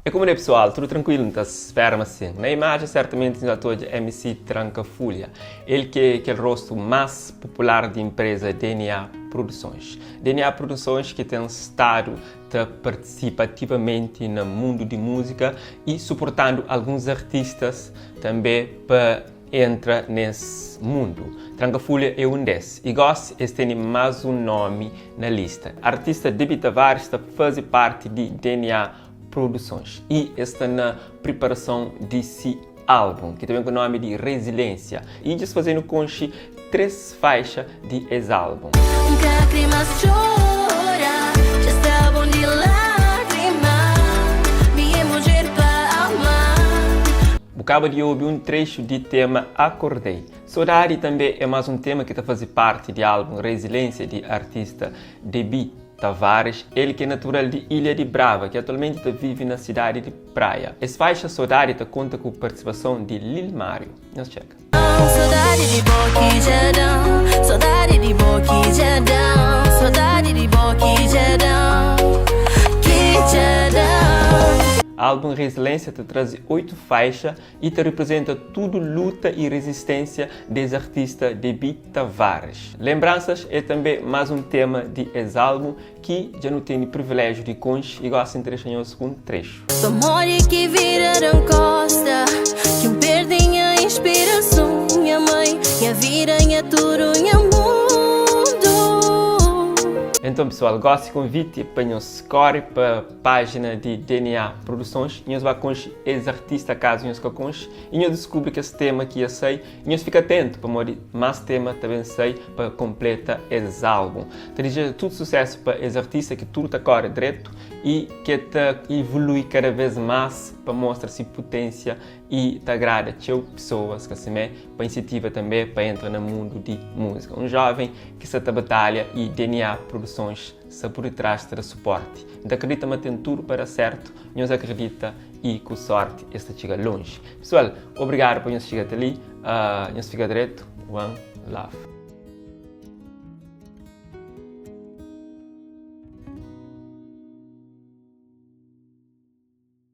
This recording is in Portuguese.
É como é pessoal, tudo tranquilo, não espera assim. Na imagem certamente já estou de MC Trancafolha, ele que é aquele rosto mais popular da empresa DNA Produções. DNA Produções que tem estado participativamente no mundo de música e suportando alguns artistas também para entrar nesse mundo. Trancafolha é um desses e gosto de ter mais um nome na lista. Artista Debi Tavares está faz parte de DNA Produções e está na preparação desse álbum, que também com o nome de Resiliência, e já fazendo com 3 faixas de esse álbum. Acaba de ouvir um trecho de tema Acordei. Saudade também é mais um tema que está fazendo parte do álbum Resiliência, de artista Debi Tavares, ele que é natural de Ilha de Brava, que atualmente vive na cidade de Praia. Essa faixa Saudade conta com a participação de Lil Mário. Nós checa. Saudade de boquijadão, saudade de boquijadão, saudade de boquijadão, quijadão. O álbum Resiliência te traz 8 faixas e te representa tudo luta e resistência dos artistas Debi Tavares. Lembranças é também mais um tema de esse álbum que já não tem o privilégio de conhecer e gosta de entregar o segundo trecho. Amor que viraram costa, que perdem a inspiração, minha mãe, minha vida, minha tudo, minha mundo. Então pessoal, gosto de convite para nos score para a página de DNA Produções e nós vamos conhecer esse artista caso nós conheça e nós descobrir que esse tema que eu sei e nós fica atento para mais tema também sei para completar esse álbum. Te desejo todo sucesso para esse artista que tudo está corre direito e que te evolui cada vez mais para mostrar-se potência e te agrada a pessoas que se para iniciativa também para entrar no mundo de música. Um jovem que se batalha e DNA Produções está por trás de suporte. Então acredita que tem tudo para certo, nós acredita e com sorte esta chega longe. Pessoal, obrigado por nos chegar até ali, nós fica direto, one love.